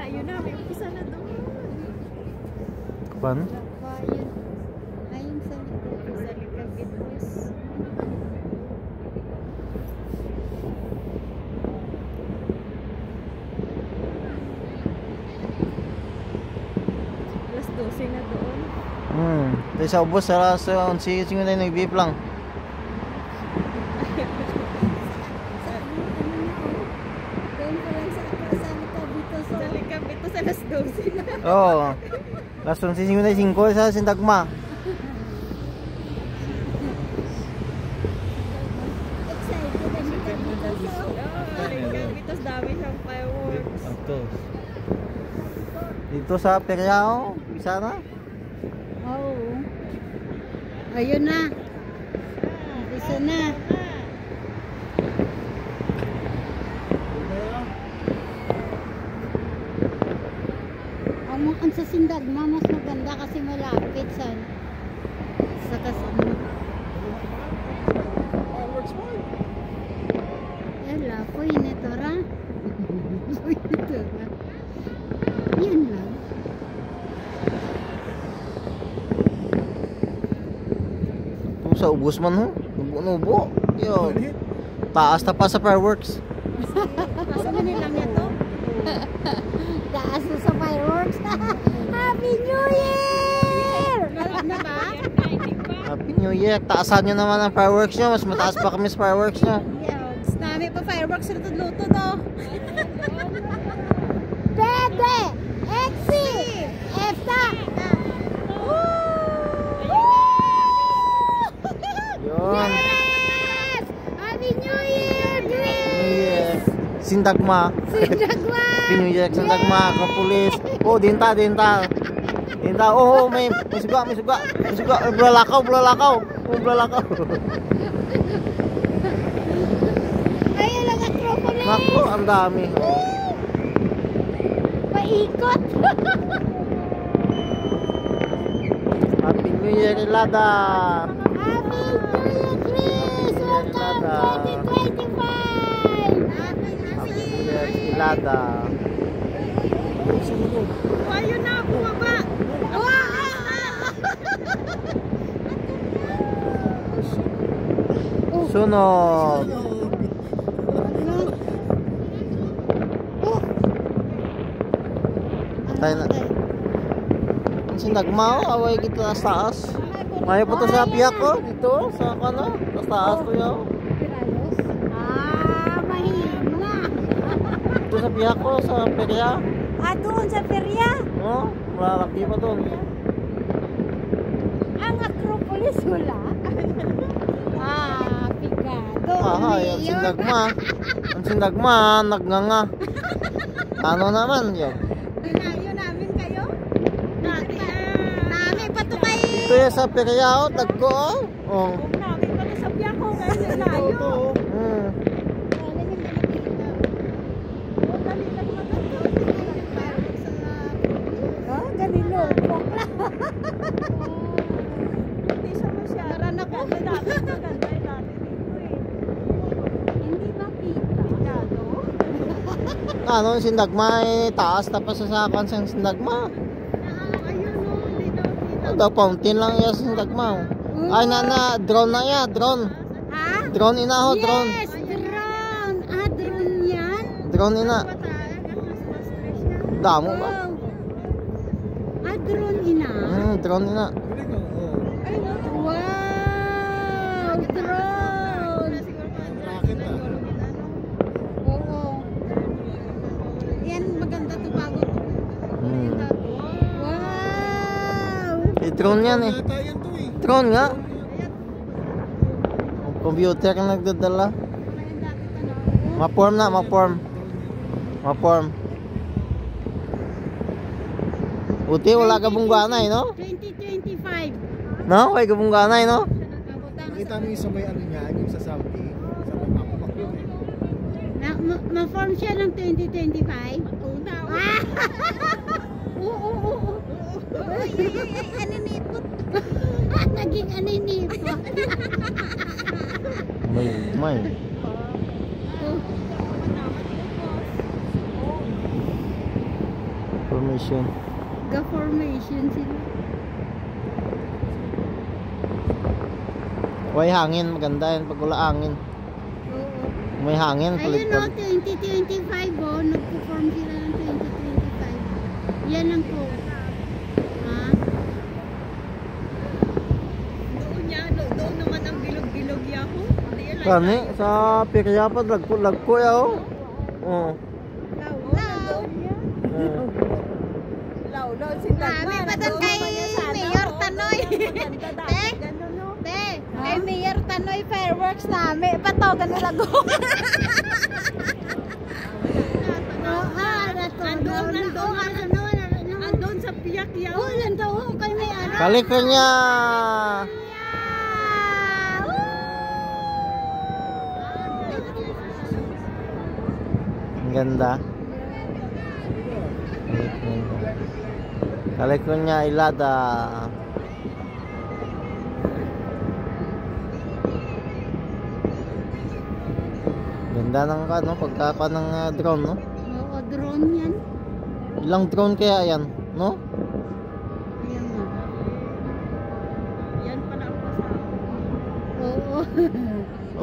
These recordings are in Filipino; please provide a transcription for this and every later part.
Ayun na, may umpisa na doon. Kapan? Ayun sa likod. Sa likod gitwas. Alas 12 na doon. Tayo sa ubos, sa 11 na nag-beep lang. Alas 12 na. Oo. Alas 11:55 sa Sindagma. Tapos dami siyang fireworks. Dito sa Periao, bisa na. Oo. Ayun na. Isa na. Ang sa Sindagma mas maganda kasi malapit sa kasama. Yala, po yun ito ra. Po yun ito ra. Yan lang. Kung sa ubos man ho, nubo-nubo. Yo. Taas na pa sa fireworks. Nasa Manila lang ito. Taas na sa fireworks. Happy New Year! Na ba? Happy New Year. Taasan nyo naman ang fireworks nyo. Mas mataas pa kami sa fireworks nyo. Yes. Dami pa fireworks sa luto to. Bebe! Exi! Efta! Yun. Yes! Happy New Year, Grace! Sindagma. Sindagma! Happy New Year, Sindagma. Kapulis. Oh, dinta. Oh, may suga. Bulalakaw. Oh, bulalakaw. Ayun lang ang Acropolis! Naku, ang dami. Oh. Paikot! Happy New Year, Ilada. Happy New Year, Chris! Welcome 2025! Happy New Year, Ilada. Ayun na, bumaba! Sunod. Tayo na. Sindagma, away kita sa taas. May po to sa piyak ko dito sa ano, sa taas to yo. Mahina. Dito sa piyak ko sa perya. Doon sa perya? Oh, malaki pa doon. Ang Acropolis wala. Pigado. Yung Sindagma. Ang Sindagma, nagnganga. Ano naman yun? Dinayo namin kayo? Namin pa to kayo. Ito yung sa perya, oh, tagko, oh. Namin pa to sa biyako kayo dinayo. Ganilo. Hindi siya masyara na ko. Dati maganda yung dati dito eh. Hindi makita. Ano, yung Sindagma, taas tapos sa sakon sa Sindagma. Ayun o, hindi daw kita. Ano daw, fountain lang yung Sindagma. Ay, drone na yan, drone. Ha? Drone ina ho, drone. Yes, drone. Drone yan? Drone ina. Damo ba? Drone ina? Drone ina. Wow! Drone! Oo. Yan, maganda to bago to. Wow! Drone yan eh. Drone nga. Computer ang nagdadala. Ma-form na, ma-form. Buti wala ka bungganay, no? 2025. No? May kabungganay, no? Nakita mo yung sa may ano niya, yung sa Saudi. Sa Ma-form siya ng 2025? Una. Oo. Aninipot. Naging aninipot. May. Formation. Ga-formation sila. May hangin, maganda yan pag wala hangin. Oo. May hangin, Ayun kulit o, 2025 o. Nag-perform sila ng 2025. Yan ang ko. Ha? Doon naman ang bilog-bilog yaho. Kani, sa Piryapad, lagko ya oh. Oo. Law. Law, si Mami, patan kay Mayor Tanoy. Te, kay Mayor Tanoy fireworks nami. Patogan na lago. Andun sa piyak yaho. Oh, yan daw kay may ano. California. Ang ganda. California Ilada. Ganda ng ano, pagkaka ng drone, no? Oo, drone yan. Ilang drone kaya yan, no? Ayan nga. Yan pala ang pasama. Oo.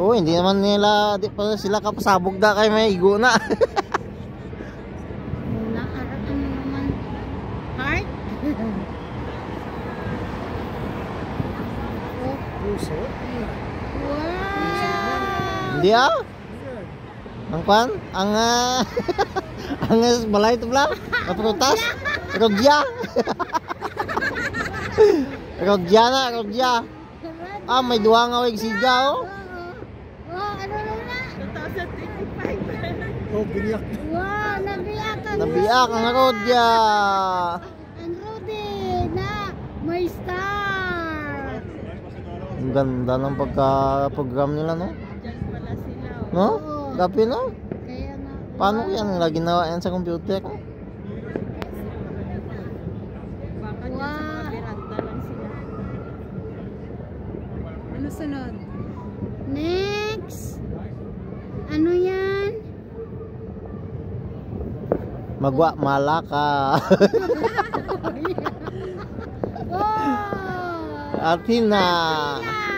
Oo, hindi naman nila, di pa sila kapasabog na kay may igo na. Mula arat ano naman. Heart? Oh, Puso? wow! Hindi ah. Ang kwan? Ang ang balay ito pala? Prutas? Rodya? Rodya na, rodya. Ah, may duwa nga wig siga oh. Oh, ano na? 2025. Oh, biniyak. Wow, nabiyak ang Nabiyak ang rodya. Ang Rudy na may star. Ang ganda ng pagka-program nila, no? Diyan pala sila. No? Oo. Gapi, no? Kaya nga. Paano yan nila ginawa yan sa computer? Baka dyan sa mga beranda lang sila. Ano sunod? Next. Ano yan? Magwa Malaka. Oh! Athena. Yeah!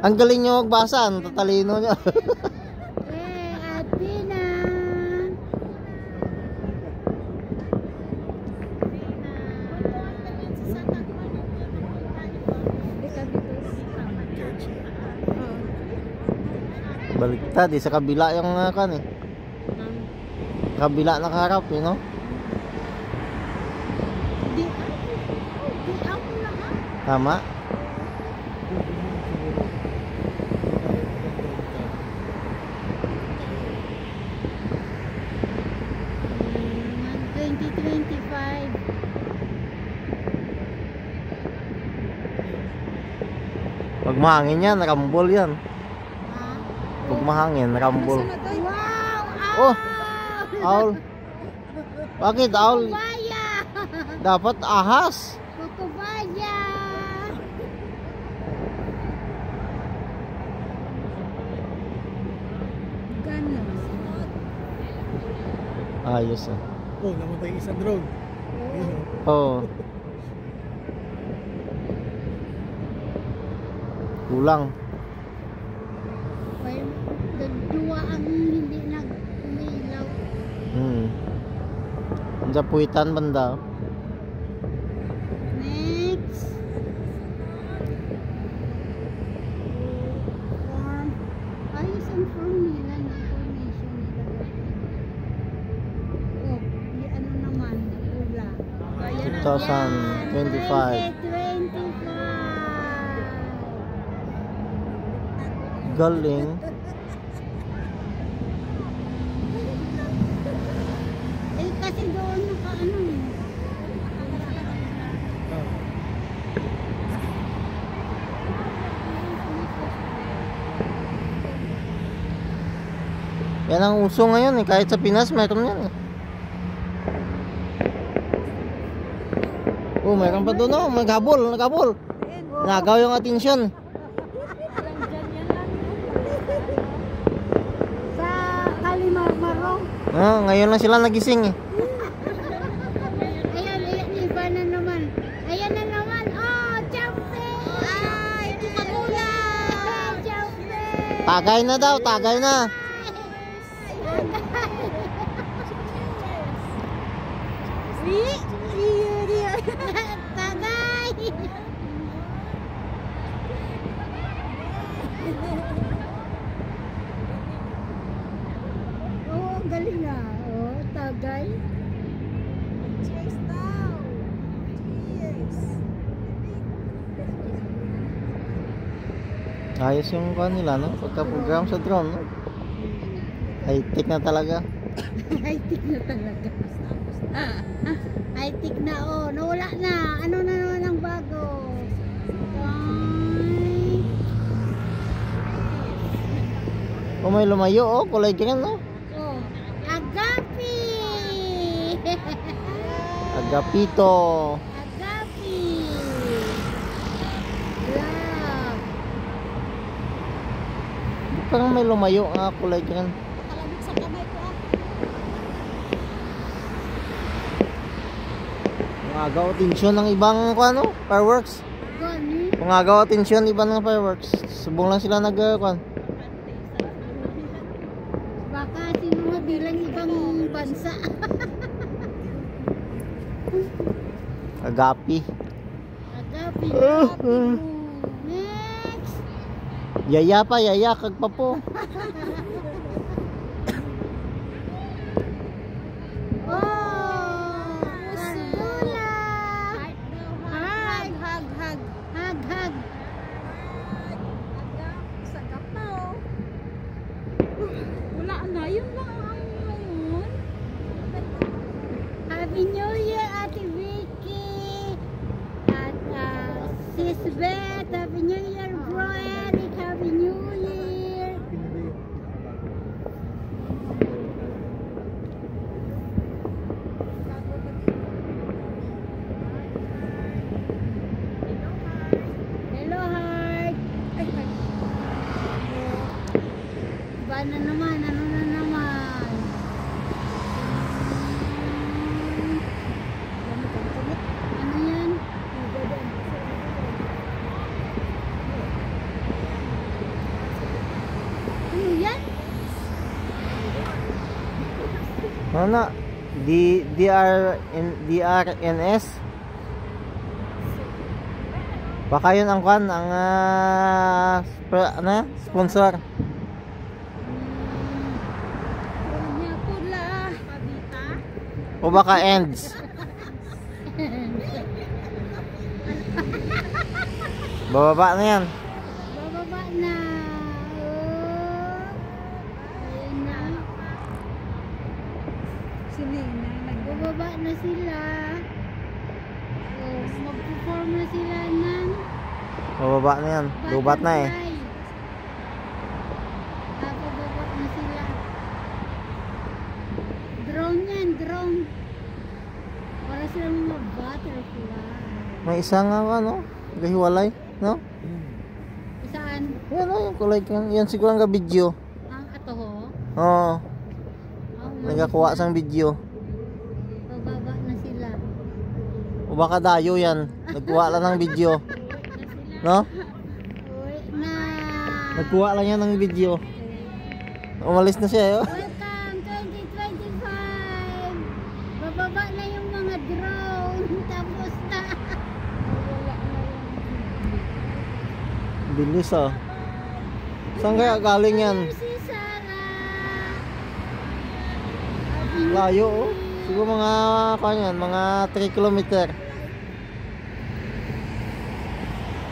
Ang galing nyo magbasa, ang tatalino nyo. Athena. Baliktad, sa kabila yung kan eh. Kabila nakaharap, you know? Di ako lang ha? Tama? Mm, 2025. Pag mahangin yan, rambol yan. Ha? Pag mahangin, rambol. Wow! Oh! Owl. Bakit owl? Kukubaya! Dapat ahas. Kukubaya! Ganos. Ayos ah. Oh, namatay yung isang drone. Yun, oh. Oo. Kulang. May dagduwa ang hindi nag-umilaw. Ang Japuitan banda. Next. Form. Ayos ang form nila, no? Formation nila. Oh, di ano naman, pula. Ayan na. 2025. 2025. Galing. Eh, kasi doon naka-ano eh. Yan ang uso ngayon eh. Kahit sa Pinas meron yan eh. Oh, meron pa doon oh. Naghabol. Nagaw yung atensyon. Sa Kalimarmaro. Ah, ngayon lang sila nagising eh. Tagay na daw, tagay na. Tagay. Oh, ang galing ah. Oh, tagay. Cheers daw. Cheers. Ayos yung kuha nila, no? Pagka-program sa drone, no? High-tech na talaga. High-tech na talaga. High-tech na, oh. Nawala na. Ano na naman ang bago? Ay. Oh, may lumayo, oh. Kulay green, no? Oh, agapi. Agapito. Agapi. Love. Parang may lumayo, kulay green. Nakalamig sa kamay ko ah. Mangagaw atensyon ng ibang ano, fireworks. Gani. Mangagaw atensyon ng ibang fireworks. Subong lang sila nag-kuan. Baka sino bilang ibang bansa. Agapi. Agapi. Next. Yaya pa, yaya kag pa po. Oh, Cardula. Hug, hug, hug. Hug, hug. Sa kapaw. Wala na, yun lang ang ngayon. Happy New Year, Ate Vicky. At Sis Beth, Happy New Year, Bro Eric, Happy New Year. Hello, Heart. Iba na naman, ano na naman? Ano yan? Ano yan? Ano na? DRNS. Baka yun ang kuan, ang sponsor. Punya pula. Pabita. O baka ends. Bababa na yan. Bababa na. Oh. Ayan na. Bababa na sila. Oh, mag-perform na sila ng Bababa na yan. Lubat na eh. butterfly. Bababa na sila. Drone yan, drone. Para sila mga butterfly. May isa nga ano, gahiwalay, no? Saan? Yan o, yung kulay green. Yan siguro ang video. Ang atoho? Oo, Oh, nagakuha sang video. bababa na sila. O baka dayo yan. Nagkuha lang ng video. No? Uy, na. Nagkuha lang yan ng video. Umalis na siya, yo. Welcome 2025. Bababa na yung mga drone. Tapos na. Bilis ah. Saan kaya galing yan? Si Sarah. Layo oh. Siguro mga kanyan, mga 3 kilometer.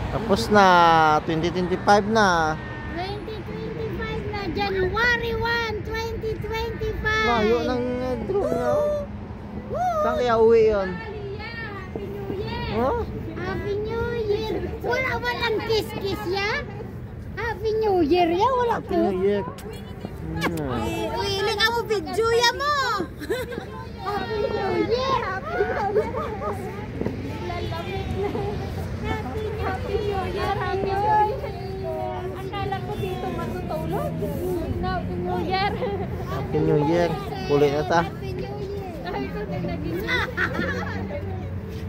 Tapos na 2025 na. 2025 na. January 1, 2025. Layo ng drone nga oh. Saan kaya uwi yun? Happy New Year. Oh? Happy New Year. Walang kiss-kiss ya. Happy New Year ya. Wala Happy New Year. Uy, ka mo video ya mo. Happy New Year. Happy New Year. Lalamig na. Happy New Year. Happy New Year. Akala ko dito matutulog. Happy New Year. Happy New Year. Kulit na ta. Happy New Year. Sabi ko naging